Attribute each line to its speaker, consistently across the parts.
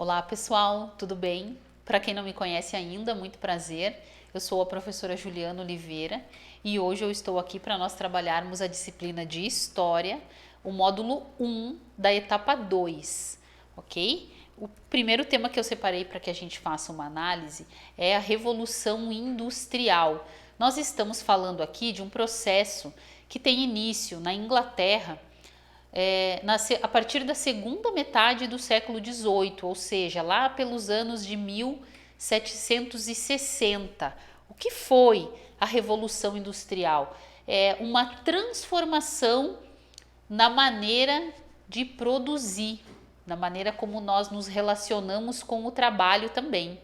Speaker 1: Olá pessoal, tudo bem? Para quem não me conhece ainda, muito prazer. Eu sou a professora Juliana Oliveira e hoje eu estou aqui para nós trabalharmos a disciplina de História, o módulo 1 da etapa 2, ok? O primeiro tema que eu separei para que a gente faça uma análise é a Revolução Industrial. Nós estamos falando aqui de um processo que tem início na Inglaterra a partir da segunda metade do século XVIII, ou seja, lá pelos anos de 1760. O que foi a Revolução Industrial? É uma transformação na maneira de produzir, na maneira como nós nos relacionamos com o trabalho também.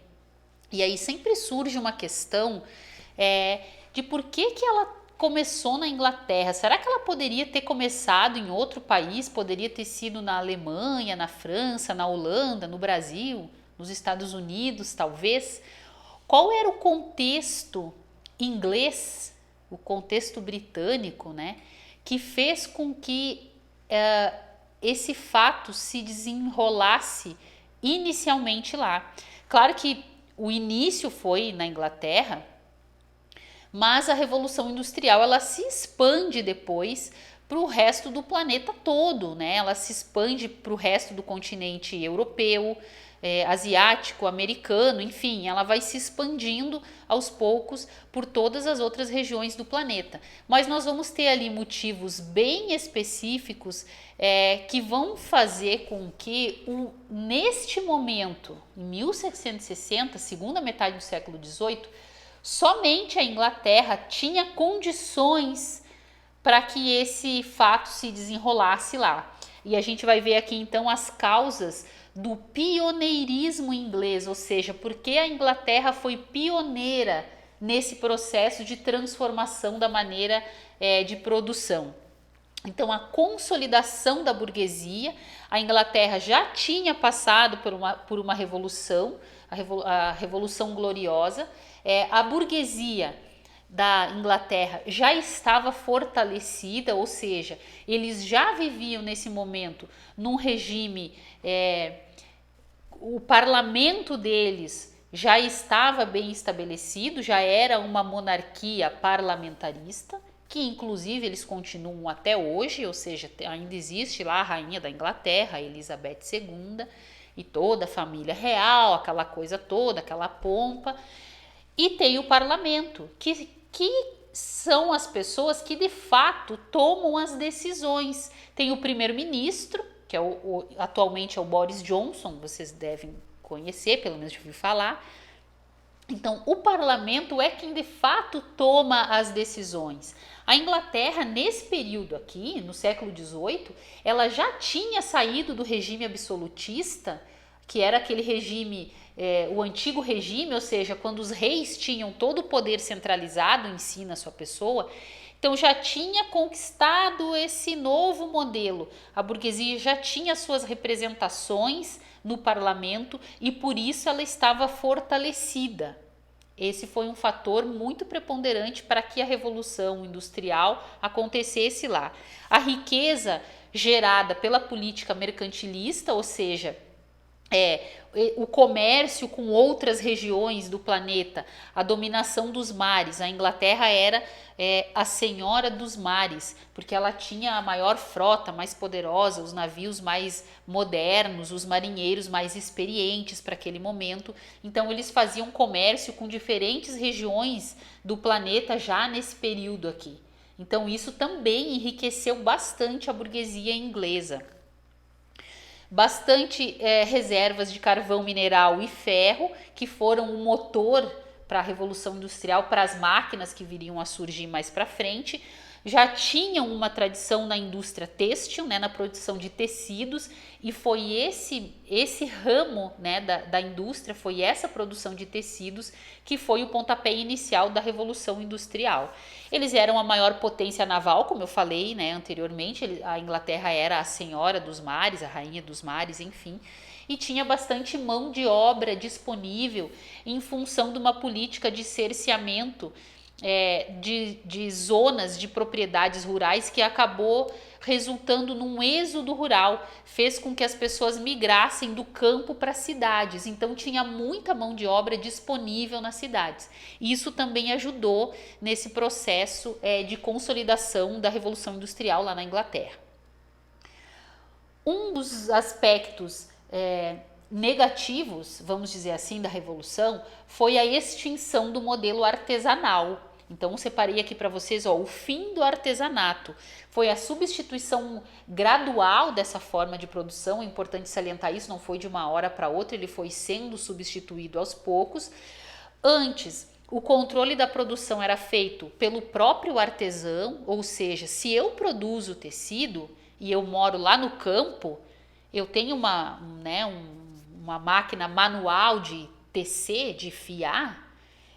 Speaker 1: E aí sempre surge uma questão de por que ela começou na Inglaterra. Será que ela poderia ter começado em outro país? Poderia ter sido na Alemanha, na França, na Holanda, no Brasil, nos Estados Unidos, talvez? Qual era o contexto inglês, o contexto britânico, né, que fez com que esse fato se desenrolasse inicialmente lá? Claro que o início foi na Inglaterra, mas a Revolução Industrial ela se expande depois para o resto do planeta todo, né? Ela se expande para o resto do continente europeu, asiático, americano, enfim, ela vai se expandindo aos poucos por todas as outras regiões do planeta. Mas nós vamos ter ali motivos bem específicos que vão fazer com que neste momento, em 1760, segunda metade do século XVIII, somente a Inglaterra tinha condições para que esse fato se desenrolasse lá. E a gente vai ver aqui então as causas do pioneirismo inglês, ou seja, porque a Inglaterra foi pioneira nesse processo de transformação da maneira de produção. Então, a consolidação da burguesia, a Inglaterra já tinha passado por uma revolução, a Revolução Gloriosa. A burguesia da Inglaterra já estava fortalecida, ou seja, eles já viviam nesse momento num regime, o parlamento deles já estava bem estabelecido, já era uma monarquia parlamentarista, que inclusive eles continuam até hoje, ou seja, ainda existe lá a rainha da Inglaterra, Elizabeth II, e toda a família real, aquela coisa toda, aquela pompa. E tem o parlamento, que são as pessoas que de fato tomam as decisões. Tem o primeiro-ministro, que atualmente é o Boris Johnson, vocês devem conhecer, pelo menos já ouviu falar. Então, o parlamento é quem de fato toma as decisões. A Inglaterra, nesse período aqui, no século XVIII, ela já tinha saído do regime absolutista, que era aquele regime, o antigo regime, ou seja, quando os reis tinham todo o poder centralizado em si, na sua pessoa. Então já tinha conquistado esse novo modelo. A burguesia já tinha suas representações no parlamento e por isso ela estava fortalecida. Esse foi um fator muito preponderante para que a Revolução Industrial acontecesse lá. A riqueza gerada pela política mercantilista, ou seja, o comércio com outras regiões do planeta, a dominação dos mares. A Inglaterra era a senhora dos mares, porque ela tinha a maior frota, mais poderosa, os navios mais modernos, os marinheiros mais experientes para aquele momento. Então eles faziam comércio com diferentes regiões do planeta já nesse período aqui. Então isso também enriqueceu bastante a burguesia inglesa. Bastante reservas de carvão mineral e ferro, que foram o motor para a Revolução Industrial, para as máquinas que viriam a surgir mais para frente. Já tinham uma tradição na indústria têxtil, né, na produção de tecidos, e foi esse ramo, né, da indústria, foi essa produção de tecidos que foi o pontapé inicial da Revolução Industrial. Eles eram a maior potência naval, como eu falei, né, anteriormente. A Inglaterra era a senhora dos mares, a rainha dos mares, enfim, e tinha bastante mão de obra disponível em função de uma política de cerceamento de zonas de propriedades rurais que acabou resultando num êxodo rural, fez com que as pessoas migrassem do campo para as cidades. Então tinha muita mão de obra disponível nas cidades. Isso também ajudou nesse processo de consolidação da Revolução Industrial lá na Inglaterra. Um dos aspectos negativos, vamos dizer assim, da Revolução foi a extinção do modelo artesanal. Então eu separei aqui para vocês o fim do artesanato. Foi a substituição gradual dessa forma de produção, é importante salientar isso, não foi de uma hora para outra, ele foi sendo substituído aos poucos. Antes, o controle da produção era feito pelo próprio artesão, ou seja, se eu produzo tecido e eu moro lá no campo, eu tenho uma máquina manual de tecer, de fiar,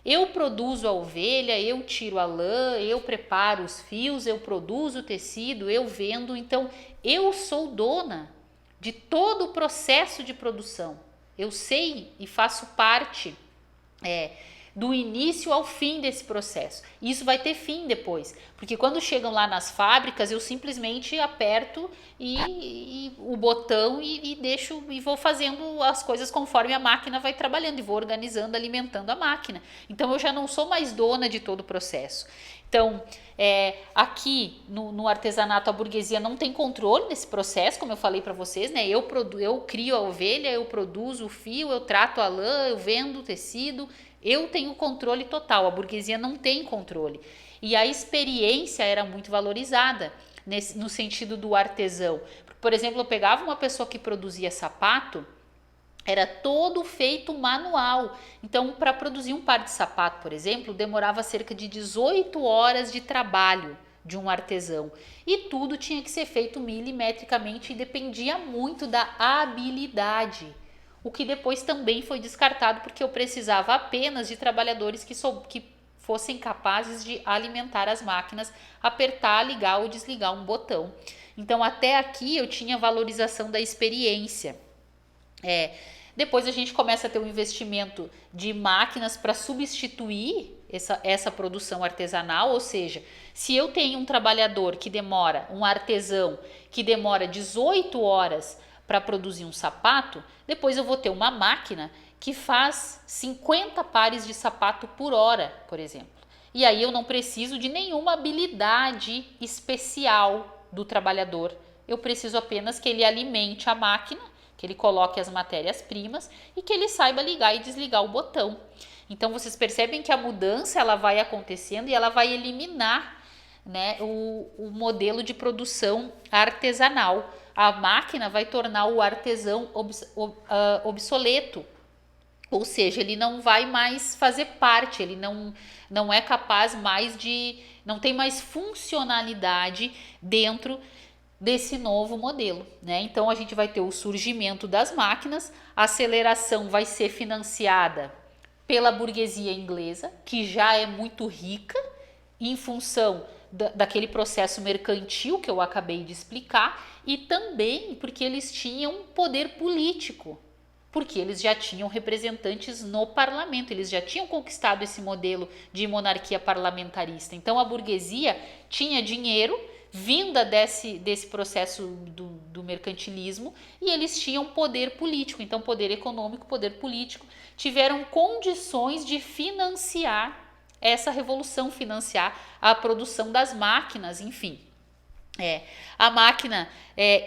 Speaker 1: eu produzo a ovelha, eu tiro a lã, eu preparo os fios, eu produzo o tecido, eu vendo. Então, eu sou dona de todo o processo de produção. Eu sei e faço parte do início ao fim desse processo. Isso vai ter fim depois, porque quando chegam lá nas fábricas, eu simplesmente aperto o botão e deixo e vou fazendo as coisas conforme a máquina vai trabalhando e vou organizando, alimentando a máquina. Então eu já não sou mais dona de todo o processo. Então, aqui no artesanato, a burguesia não tem controle nesse processo, como eu falei para vocês, né? Eu crio a ovelha, eu produzo o fio, eu trato a lã, eu vendo o tecido, eu tenho controle total, a burguesia não tem controle. E a experiência era muito valorizada no sentido do artesão. Por exemplo, eu pegava uma pessoa que produzia sapato, era todo feito manual. Então, para produzir um par de sapato, por exemplo, demorava cerca de 18 horas de trabalho de um artesão. E tudo tinha que ser feito milimetricamente e dependia muito da habilidade. O que depois também foi descartado porque eu precisava apenas de trabalhadores que fossem capazes de alimentar as máquinas, apertar, ligar ou desligar um botão. Então, até aqui eu tinha valorização da experiência. Depois a gente começa a ter um investimento de máquinas para substituir essa produção artesanal, ou seja, se eu tenho um trabalhador um artesão que demora 18 horas para produzir um sapato, depois eu vou ter uma máquina que faz 50 pares de sapato por hora, por exemplo. E aí eu não preciso de nenhuma habilidade especial do trabalhador. Eu preciso apenas que ele alimente a máquina, que ele coloque as matérias-primas e que ele saiba ligar e desligar o botão. Então vocês percebem que a mudança ela vai acontecendo e ela vai eliminar, né, o modelo de produção artesanal. A máquina vai tornar o artesão obsoleto, ou seja, ele não vai mais fazer parte, ele não é capaz mais não tem mais funcionalidade dentro desse novo modelo, né? Então a gente vai ter o surgimento das máquinas, a aceleração vai ser financiada pela burguesia inglesa, que já é muito rica em função daquele processo mercantil que eu acabei de explicar, e também porque eles tinham poder político, porque eles já tinham representantes no parlamento, eles já tinham conquistado esse modelo de monarquia parlamentarista. Então a burguesia tinha dinheiro vinda desse processo do mercantilismo e eles tinham poder político, então poder econômico, poder político, tiveram condições de financiar essa revolução, financiar a produção das máquinas, enfim. A máquina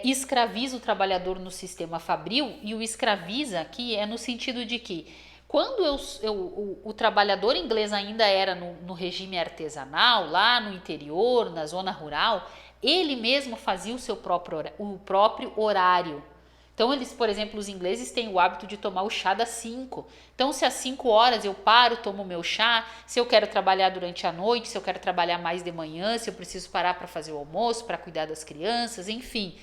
Speaker 1: escraviza o trabalhador no sistema fabril, e o escraviza aqui é no sentido de que quando o trabalhador inglês ainda era no regime artesanal, lá no interior, na zona rural, ele mesmo fazia o próprio horário. Então, por exemplo, os ingleses têm o hábito de tomar o chá das 5. Então, se às 5 horas eu paro, tomo o meu chá, se eu quero trabalhar durante a noite, se eu quero trabalhar mais de manhã, se eu preciso parar para fazer o almoço, para cuidar das crianças, enfim.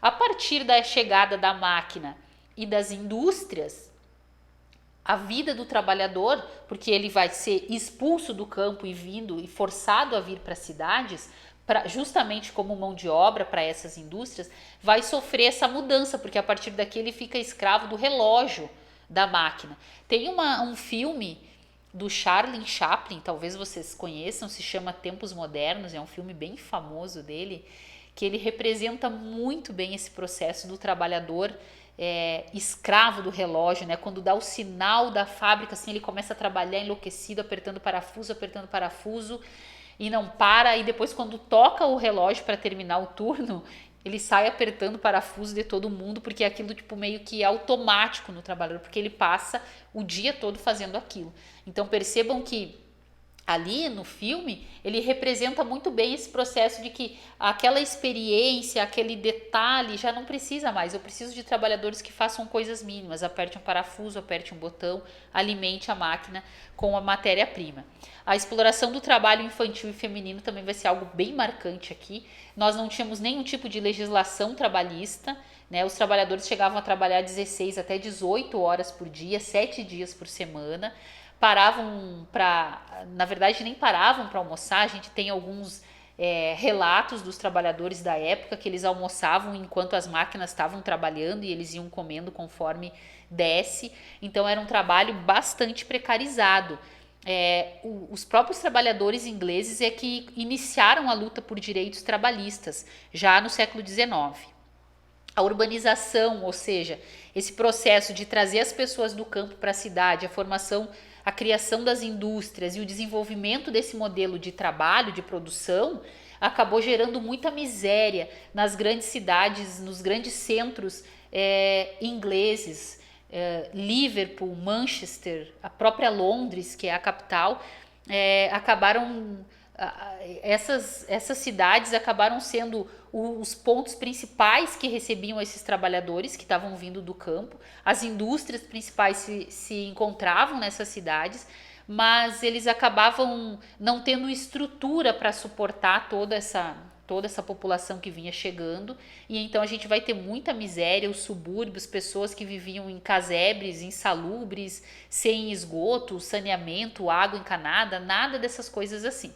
Speaker 1: A partir da chegada da máquina e das indústrias, a vida do trabalhador, porque ele vai ser expulso do campo e forçado a vir para as cidades, justamente como mão de obra para essas indústrias, vai sofrer essa mudança, porque a partir daqui ele fica escravo do relógio da máquina. Tem um filme do Charlie Chaplin, talvez vocês conheçam, se chama Tempos Modernos, é um filme bem famoso dele, que ele representa muito bem esse processo do trabalhador escravo do relógio, né? Quando dá o sinal da fábrica, assim, ele começa a trabalhar enlouquecido, apertando parafuso e não para. E depois, quando toca o relógio para terminar o turno, ele sai apertando parafuso de todo mundo, porque é aquilo tipo meio que automático no trabalhador, porque ele passa o dia todo fazendo aquilo. Então percebam que ali no filme, ele representa muito bem esse processo de que aquela experiência, aquele detalhe já não precisa mais. Eu preciso de trabalhadores que façam coisas mínimas, aperte um parafuso, aperte um botão, alimente a máquina com a matéria-prima. A exploração do trabalho infantil e feminino também vai ser algo bem marcante aqui. Nós não tínhamos nenhum tipo de legislação trabalhista, né? Os trabalhadores chegavam a trabalhar 16 até 18 horas por dia, 7 dias por semana. Na verdade nem paravam para almoçar. A gente tem alguns relatos dos trabalhadores da época que eles almoçavam enquanto as máquinas estavam trabalhando e eles iam comendo conforme desce. Então era um trabalho bastante precarizado. Os próprios trabalhadores ingleses é que iniciaram a luta por direitos trabalhistas já no século XIX. A urbanização, ou seja, esse processo de trazer as pessoas do campo para a cidade, a criação das indústrias e o desenvolvimento desse modelo de trabalho, de produção, acabou gerando muita miséria nas grandes cidades, nos grandes centros ingleses, Liverpool, Manchester, a própria Londres, que é a capital, essas cidades acabaram sendo os pontos principais que recebiam esses trabalhadores que estavam vindo do campo. As indústrias principais se encontravam nessas cidades, mas eles acabavam não tendo estrutura para suportar toda essa população que vinha chegando, e então a gente vai ter muita miséria, os subúrbios, pessoas que viviam em casebres, insalubres, sem esgoto, saneamento, água encanada, nada dessas coisas assim.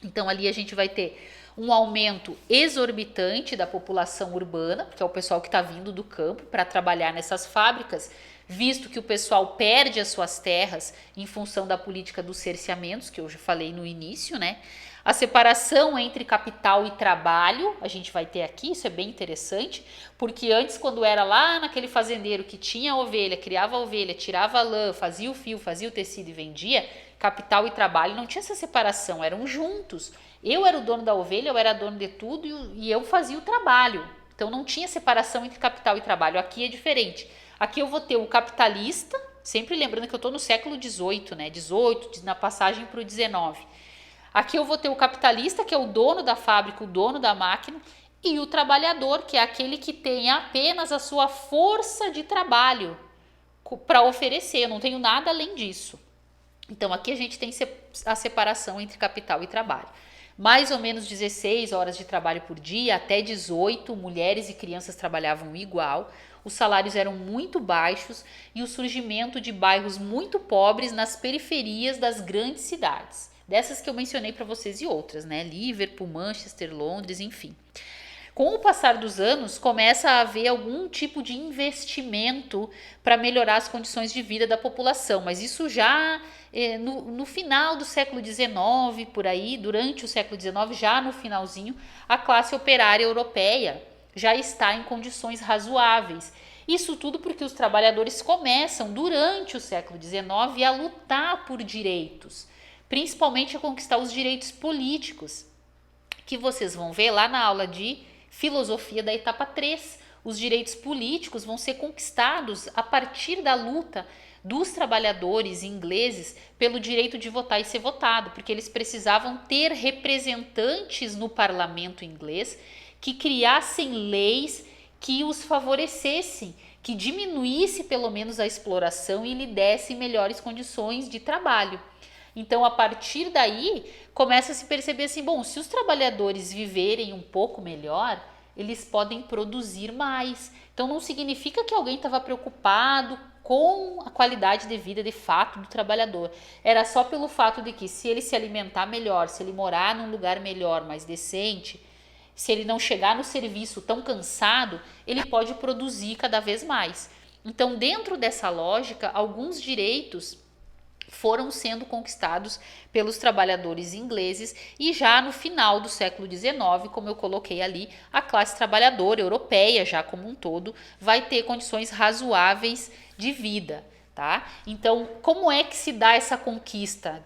Speaker 1: Então ali a gente vai ter um aumento exorbitante da população urbana, que é o pessoal que está vindo do campo para trabalhar nessas fábricas, visto que o pessoal perde as suas terras em função da política dos cerceamentos, que eu já falei no início, né? A separação entre capital e trabalho, a gente vai ter aqui, isso é bem interessante, porque antes, quando era lá naquele fazendeiro que tinha ovelha, criava a ovelha, tirava a lã, fazia o fio, fazia o tecido e vendia, capital e trabalho não tinha essa separação, eram juntos. Eu era o dono da ovelha, eu era dono de tudo e eu fazia o trabalho. Então não tinha separação entre capital e trabalho. Aqui é diferente. Aqui eu vou ter o capitalista, sempre lembrando que eu estou no século XVIII, né? 18, na passagem para o XIX. Aqui eu vou ter o capitalista, que é o dono da fábrica, o dono da máquina, e o trabalhador, que é aquele que tem apenas a sua força de trabalho para oferecer. Eu não tenho nada além disso. Então aqui a gente tem a separação entre capital e trabalho. Mais ou menos 16 horas de trabalho por dia, até 18, mulheres e crianças trabalhavam igual. Os salários eram muito baixos e o surgimento de bairros muito pobres nas periferias das grandes cidades. Dessas que eu mencionei para vocês e outras, né? Liverpool, Manchester, Londres, enfim. Com o passar dos anos, começa a haver algum tipo de investimento para melhorar as condições de vida da população, mas isso já no final do século XIX, por aí, durante o século XIX, já no finalzinho, a classe operária europeia já está em condições razoáveis. Isso tudo porque os trabalhadores começam, durante o século XIX, a lutar por direitos, principalmente a conquistar os direitos políticos, que vocês vão ver lá na aula de filosofia da etapa 3. Os direitos políticos vão ser conquistados a partir da luta dos trabalhadores ingleses pelo direito de votar e ser votado, porque eles precisavam ter representantes no parlamento inglês que criassem leis que os favorecessem, que diminuísse pelo menos a exploração e lhe desse melhores condições de trabalho. Então, a partir daí, começa a se perceber assim, bom, se os trabalhadores viverem um pouco melhor, eles podem produzir mais. Então, não significa que alguém estava preocupado com a qualidade de vida de fato do trabalhador. Era só pelo fato de que se ele se alimentar melhor, se ele morar num lugar melhor, mais decente, se ele não chegar no serviço tão cansado, ele pode produzir cada vez mais. Então, dentro dessa lógica, alguns direitos foram sendo conquistados pelos trabalhadores ingleses e já no final do século XIX, como eu coloquei ali, a classe trabalhadora europeia já como um todo vai ter condições razoáveis de vida, tá? Então, como é que se dá essa conquista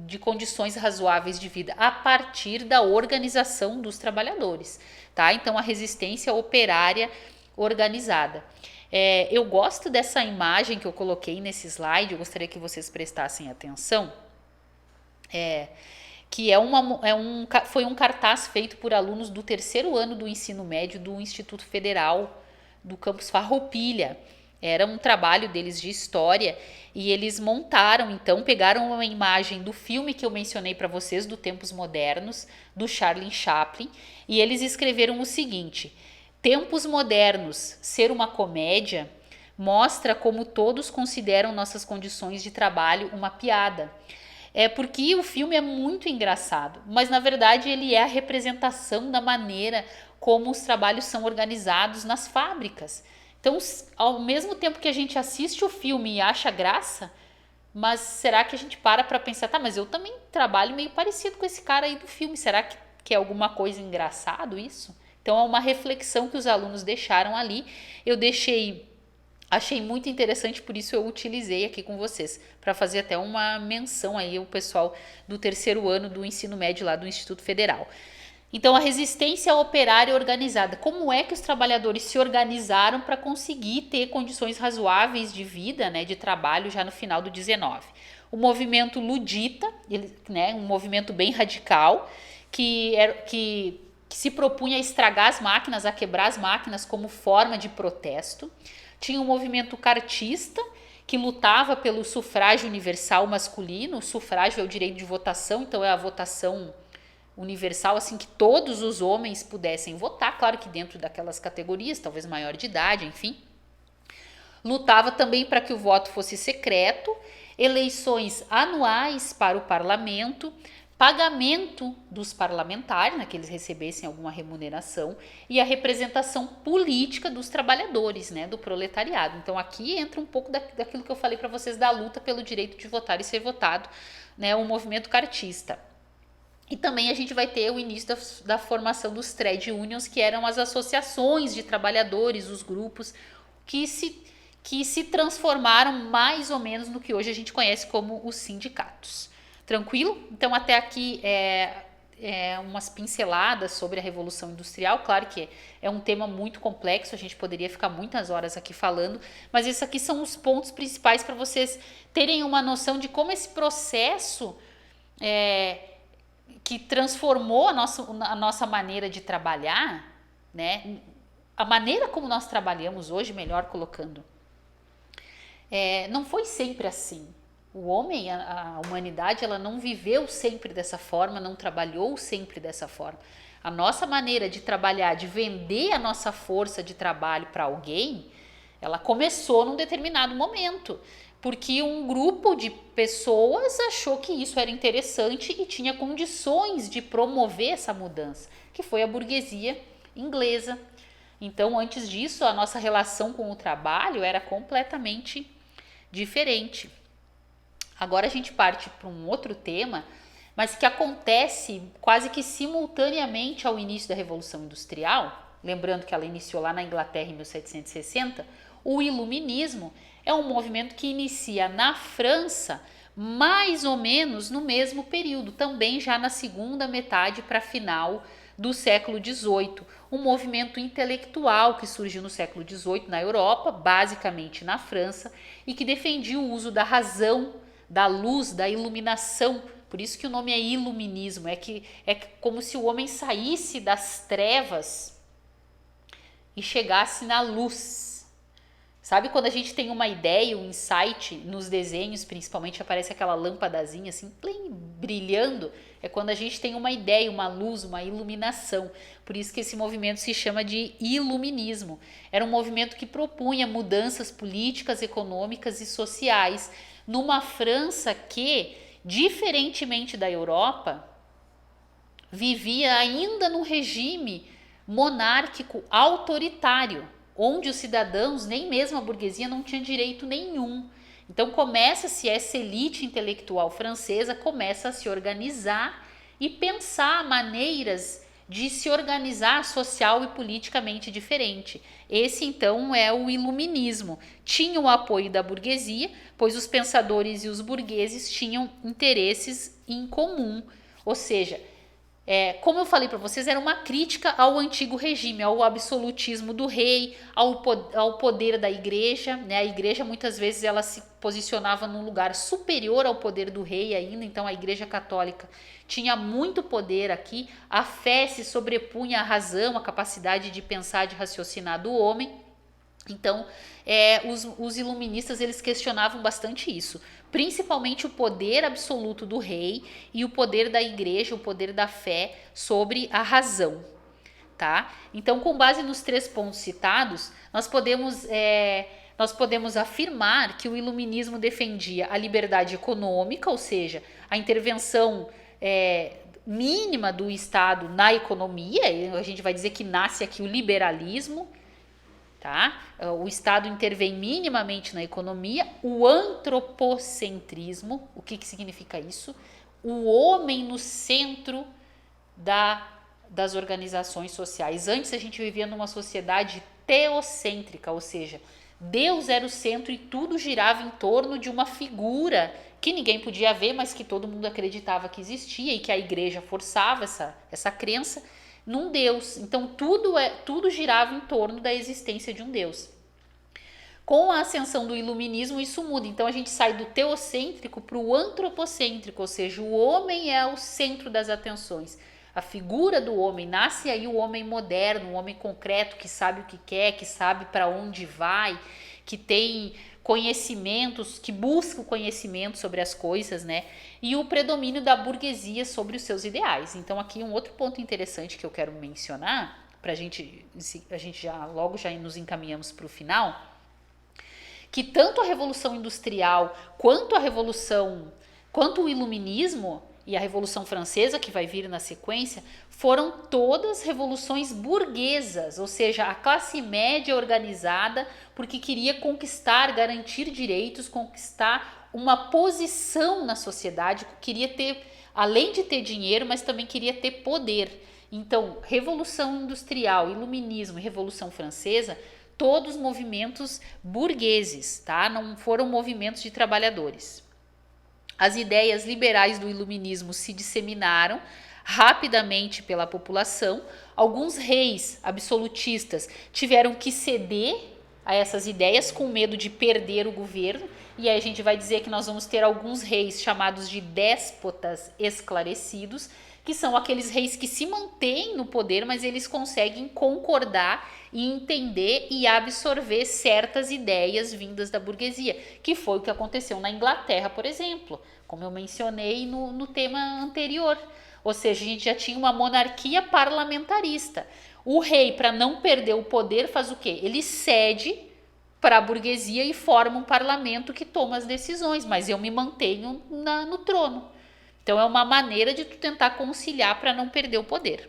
Speaker 1: de condições razoáveis de vida? A partir da organização dos trabalhadores, tá? Então, a resistência operária organizada. Eu gosto dessa imagem que eu coloquei nesse slide, eu gostaria que vocês prestassem atenção, que foi um cartaz feito por alunos do terceiro ano do ensino médio do Instituto Federal do campus Farroupilha. Era um trabalho deles de história e eles montaram, então, pegaram uma imagem do filme que eu mencionei para vocês, do Tempos Modernos, do Charlie Chaplin, e eles escreveram o seguinte: Tempos Modernos, ser uma comédia, mostra como todos consideram nossas condições de trabalho uma piada. Porque o filme é muito engraçado, mas na verdade ele é a representação da maneira como os trabalhos são organizados nas fábricas. Então, ao mesmo tempo que a gente assiste o filme e acha graça, mas será que a gente para pensar, tá, mas eu também trabalho meio parecido com esse cara aí do filme, será que é alguma coisa engraçado isso? Então, é uma reflexão que os alunos deixaram ali. Achei muito interessante, por isso eu utilizei aqui com vocês, para fazer até uma menção aí ao pessoal do terceiro ano do ensino médio lá do Instituto Federal. Então, a resistência operária organizada. Como é que os trabalhadores se organizaram para conseguir ter condições razoáveis de vida, né, de trabalho já no final do 19? O movimento ludita, um movimento bem radical, que se propunha a estragar as máquinas, a quebrar as máquinas como forma de protesto. Tinha o movimento cartista, que lutava pelo sufrágio universal masculino. O sufrágio é o direito de votação, então é a votação universal, assim, que todos os homens pudessem votar, claro que dentro daquelas categorias, talvez maior de idade, enfim. Lutava também para que o voto fosse secreto, eleições anuais para o parlamento, pagamento dos parlamentares, né, que eles recebessem alguma remuneração, e a representação política dos trabalhadores, né, do proletariado. Então aqui entra um pouco daquilo que eu falei para vocês da luta pelo direito de votar e ser votado, né, o movimento cartista. E também a gente vai ter o início da formação dos trade unions, que eram as associações de trabalhadores, os grupos que se transformaram mais ou menos no que hoje a gente conhece como os sindicatos. Tranquilo? Então até aqui umas pinceladas sobre a Revolução Industrial. Claro que é um tema muito complexo, a gente poderia ficar muitas horas aqui falando, mas esses aqui são os pontos principais para vocês terem uma noção de como esse processo que transformou a nossa maneira de trabalhar, né? A maneira como nós trabalhamos hoje, melhor colocando, não foi sempre assim. O homem, a humanidade, ela não viveu sempre dessa forma, não trabalhou sempre dessa forma. A nossa maneira de trabalhar, de vender a nossa força de trabalho para alguém, ela começou num determinado momento, porque um grupo de pessoas achou que isso era interessante e tinha condições de promover essa mudança, que foi a burguesia inglesa. Então, antes disso, a nossa relação com o trabalho era completamente diferente. Agora a gente parte para um outro tema, mas que acontece quase que simultaneamente ao início da Revolução Industrial. Lembrando que ela iniciou lá na Inglaterra em 1760, o Iluminismo é um movimento que inicia na França mais ou menos no mesmo período, também já na segunda metade para final do século XVIII. Um movimento intelectual que surgiu no século XVIII na Europa, basicamente na França, e que defendia o uso da razão, da luz, da iluminação. Por isso que o nome é iluminismo, é como se o homem saísse das trevas e chegasse na luz. Sabe quando a gente tem uma ideia, um insight nos desenhos, principalmente aparece aquela lâmpadazinha assim, plim, brilhando? É quando a gente tem uma ideia, uma luz, uma iluminação. Por isso que esse movimento se chama de iluminismo. Era um movimento que propunha mudanças políticas, econômicas e sociais numa França que, diferentemente da Europa, vivia ainda num regime monárquico autoritário, onde os cidadãos, nem mesmo a burguesia, não tinha direito nenhum. Então começa-se essa elite intelectual francesa começa a se organizar e pensar maneiras de se organizar social e politicamente diferente. Esse então é o iluminismo. Tinha o apoio da burguesia, pois os pensadores e os burgueses tinham interesses em comum. Ou seja, como eu falei para vocês, era uma crítica ao antigo regime, ao absolutismo do rei, ao poder da igreja, né? A igreja muitas vezes ela se posicionava num lugar superior ao poder do rei ainda, então a igreja católica tinha muito poder aqui, a fé se sobrepunha à razão, à capacidade de pensar, de raciocinar do homem. Então, os iluministas eles questionavam bastante isso, principalmente o poder absoluto do rei e o poder da igreja, o poder da fé sobre a razão, tá? Então, com base nos 3 pontos citados, nós podemos afirmar que o iluminismo defendia a liberdade econômica, ou seja, a intervenção mínima do Estado na economia. A gente vai dizer que nasce aqui o liberalismo. Tá? O Estado intervém minimamente na economia, o antropocentrismo. O que significa isso? O homem no centro das organizações sociais. Antes a gente vivia numa sociedade teocêntrica, ou seja, Deus era o centro e tudo girava em torno de uma figura que ninguém podia ver, mas que todo mundo acreditava que existia e que a igreja forçava essa crença num Deus. Então tudo girava em torno da existência de um Deus. Com a ascensão do iluminismo isso muda, então a gente sai do teocêntrico para o antropocêntrico, ou seja, o homem é o centro das atenções. A figura do homem, nasce aí o homem moderno, o homem concreto que sabe o que quer, que sabe para onde vai, que tem conhecimentos, que busca o conhecimento sobre as coisas, né? E o predomínio da burguesia sobre os seus ideais. Então aqui um outro ponto interessante que eu quero mencionar, a gente já nos encaminhamos para o final, que tanto a Revolução Industrial quanto o Iluminismo e a Revolução Francesa, que vai vir na sequência, foram todas revoluções burguesas, ou seja, a classe média organizada porque queria conquistar, garantir direitos, conquistar uma posição na sociedade, queria ter, além de ter dinheiro, mas também queria ter poder. Então, Revolução Industrial, Iluminismo e Revolução Francesa, todos movimentos burgueses, tá? Não foram movimentos de trabalhadores. As ideias liberais do iluminismo se disseminaram rapidamente pela população. Alguns reis absolutistas tiveram que ceder a essas ideias com medo de perder o governo. E aí a gente vai dizer que nós vamos ter alguns reis chamados de déspotas esclarecidos, que são aqueles reis que se mantêm no poder, mas eles conseguem concordar e entender e absorver certas ideias vindas da burguesia, que foi o que aconteceu na Inglaterra, por exemplo, como eu mencionei no tema anterior. Ou seja, a gente já tinha uma monarquia parlamentarista. O rei, para não perder o poder, faz o quê? Ele cede para a burguesia e forma um parlamento que toma as decisões, mas eu me mantenho no trono. Então é uma maneira de tu tentar conciliar para não perder o poder.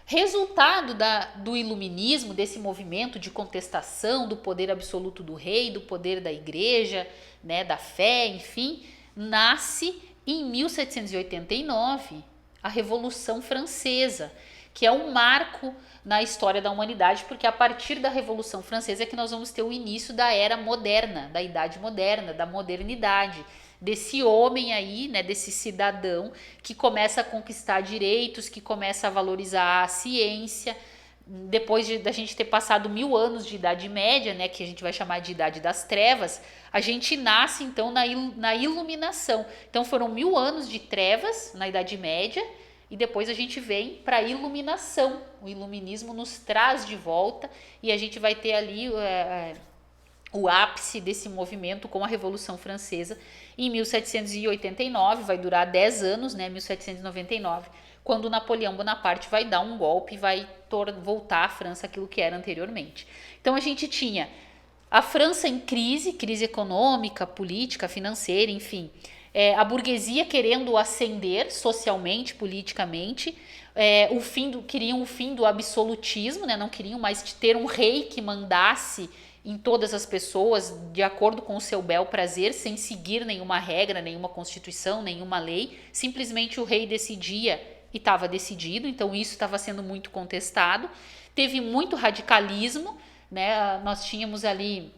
Speaker 1: Resultado do iluminismo, desse movimento de contestação do poder absoluto do rei, do poder da igreja, né, da fé, enfim, nasce em 1789 a Revolução Francesa, que é um marco na história da humanidade, porque a partir da Revolução Francesa é que nós vamos ter o início da era moderna, da idade moderna, da modernidade, desse homem aí, né, desse cidadão que começa a conquistar direitos, que começa a valorizar a ciência, depois da gente ter passado 1000 anos de Idade Média, né, que a gente vai chamar de Idade das Trevas, a gente nasce então na Iluminação. Então foram 1000 anos de trevas na Idade Média e depois a gente vem para a Iluminação. O iluminismo nos traz de volta e a gente vai ter ali o ápice desse movimento com a Revolução Francesa em 1789, vai durar 10 anos, né, 1799, quando Napoleão Bonaparte vai dar um golpe e vai voltar a França aquilo que era anteriormente. Então a gente tinha a França em crise econômica, política, financeira, enfim, a burguesia querendo ascender socialmente, politicamente, queriam o fim do absolutismo, né, não queriam mais ter um rei que mandasse em todas as pessoas de acordo com o seu bel prazer, sem seguir nenhuma regra, nenhuma constituição, nenhuma lei. Simplesmente o rei decidia e estava decidido, então isso estava sendo muito contestado. Teve muito radicalismo, né? Nós tínhamos ali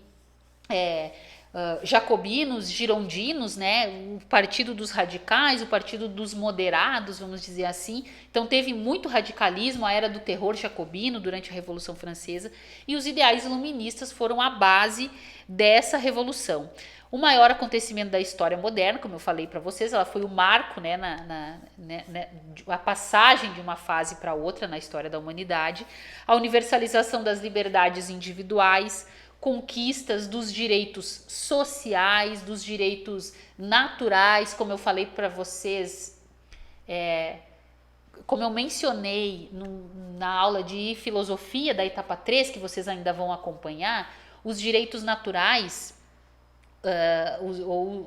Speaker 1: jacobinos, girondinos, né? O partido dos radicais, o partido dos moderados, vamos dizer assim. Então teve muito radicalismo, a era do terror jacobino durante a Revolução Francesa, e os ideais iluministas foram a base dessa revolução. O maior acontecimento da história moderna, como eu falei para vocês, ela foi o marco, né, a passagem de uma fase para outra na história da humanidade, a universalização das liberdades individuais, conquistas dos direitos sociais, dos direitos naturais, como eu falei para vocês, como eu mencionei na aula de filosofia da etapa 3, que vocês ainda vão acompanhar, os direitos naturais,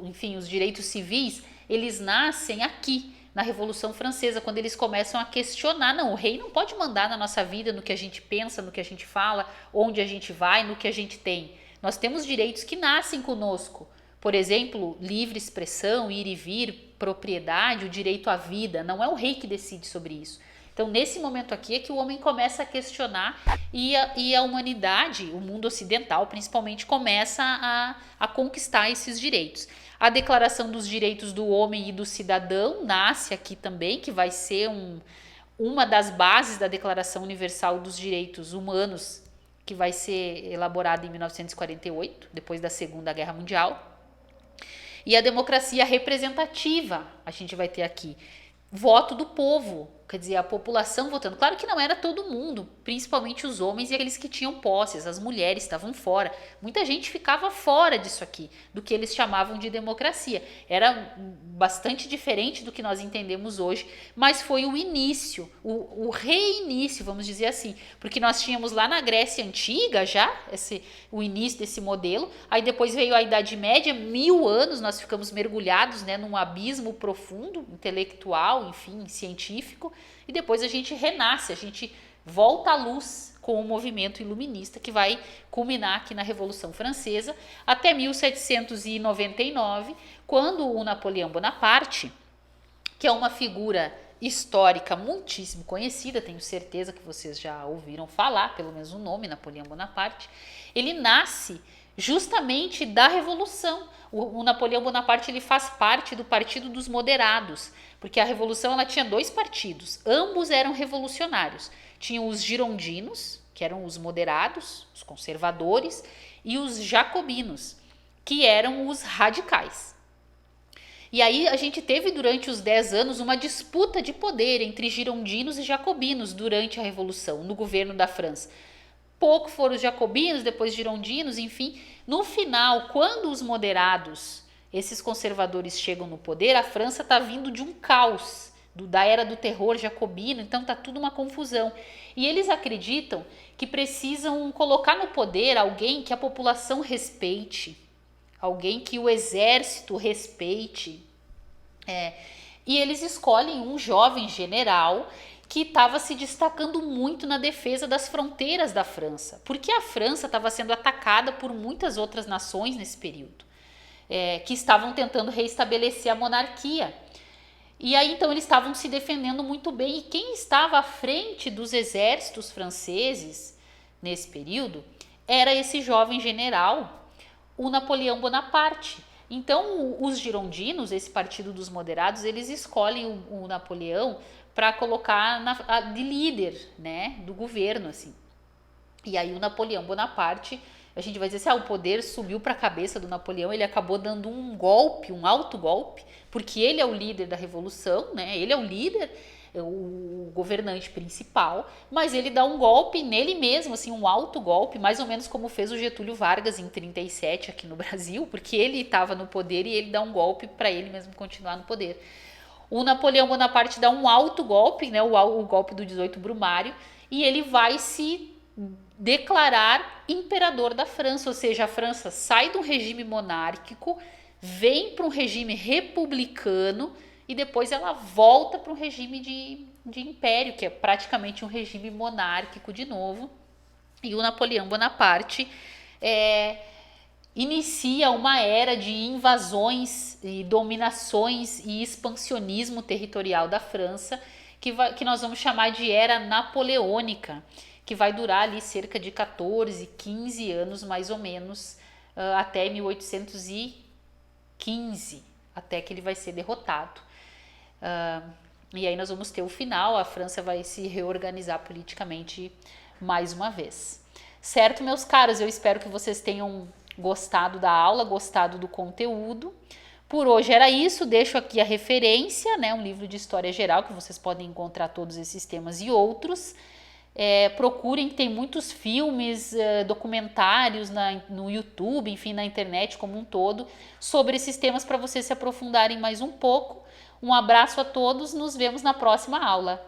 Speaker 1: enfim, os direitos civis, eles nascem aqui, na Revolução Francesa, quando eles começam a questionar, não, o rei não pode mandar na nossa vida, no que a gente pensa, no que a gente fala, onde a gente vai, no que a gente tem. Nós temos direitos que nascem conosco. Por exemplo, livre expressão, ir e vir, propriedade, o direito à vida. Não é o rei que decide sobre isso. Então, nesse momento aqui é que o homem começa a questionar e a humanidade, o mundo ocidental principalmente, começa a conquistar esses direitos. A Declaração dos Direitos do Homem e do Cidadão nasce aqui também, que vai ser uma das bases da Declaração Universal dos Direitos Humanos, que vai ser elaborada em 1948, depois da Segunda Guerra Mundial. E a democracia representativa, a gente vai ter aqui, voto do povo, quer dizer, a população votando. Claro que não era todo mundo, principalmente os homens e aqueles que tinham posses, as mulheres estavam fora. Muita gente ficava fora disso aqui, do que eles chamavam de democracia. Era bastante diferente do que nós entendemos hoje, mas foi o início, o reinício, vamos dizer assim, porque nós tínhamos lá na Grécia Antiga já o início desse modelo, aí depois veio a Idade Média, 1000 anos, nós ficamos mergulhados, né, num abismo profundo, intelectual, enfim, científico, e depois a gente renasce, a gente volta à luz com o movimento iluminista que vai culminar aqui na Revolução Francesa até 1799, quando o Napoleão Bonaparte, que é uma figura histórica muitíssimo conhecida, tenho certeza que vocês já ouviram falar, pelo menos o nome, Napoleão Bonaparte, ele nasce justamente da Revolução. O Napoleão Bonaparte ele faz parte do Partido dos Moderados, porque a Revolução ela tinha dois partidos, ambos eram revolucionários. Tinham os girondinos, que eram os moderados, os conservadores, e os jacobinos, que eram os radicais. E aí a gente teve durante os 10 anos uma disputa de poder entre girondinos e jacobinos durante a Revolução, no governo da França. Pouco foram os jacobinos, depois girondinos, enfim. No final, quando os moderados, esses conservadores chegam no poder, a França está vindo de um caos, da era do terror jacobino, então está tudo uma confusão. E eles acreditam que precisam colocar no poder alguém que a população respeite, alguém que o exército respeite. E eles escolhem um jovem general que estava se destacando muito na defesa das fronteiras da França, porque a França estava sendo atacada por muitas outras nações nesse período, que estavam tentando reestabelecer a monarquia. E aí então eles estavam se defendendo muito bem, e quem estava à frente dos exércitos franceses nesse período era esse jovem general, o Napoleão Bonaparte. Então os girondinos, esse partido dos moderados, eles escolhem o Napoleão para colocar de líder, né, do governo, assim. E aí o Napoleão Bonaparte, a gente vai dizer assim, o poder subiu para a cabeça do Napoleão, ele acabou dando um golpe, um alto golpe, porque ele é o líder da revolução, né, ele é o líder, o governante principal, mas ele dá um golpe nele mesmo, assim, um alto golpe, mais ou menos como fez o Getúlio Vargas em 37 aqui no Brasil, porque ele estava no poder e ele dá um golpe para ele mesmo continuar no poder. O Napoleão Bonaparte dá um alto golpe, né, o golpe do 18 Brumário, e ele vai se declarar imperador da França, ou seja, a França sai de um regime monárquico, vem para um regime republicano e depois ela volta para um regime de império, que é praticamente um regime monárquico de novo. E o Napoleão Bonaparte inicia uma era de invasões e dominações e expansionismo territorial da França, que nós vamos chamar de Era Napoleônica, que vai durar ali cerca de 14, 15 anos mais ou menos, até 1815, até que ele vai ser derrotado. E aí nós vamos ter o final, a França vai se reorganizar politicamente mais uma vez. Certo, meus caros? Eu espero que vocês tenham gostado da aula, gostado do conteúdo. Por hoje era isso, deixo aqui a referência, né, um livro de história geral que vocês podem encontrar todos esses temas e outros. Procurem, tem muitos filmes, documentários no YouTube, enfim, na internet como um todo, sobre esses temas para vocês se aprofundarem mais um pouco. Um abraço a todos, nos vemos na próxima aula.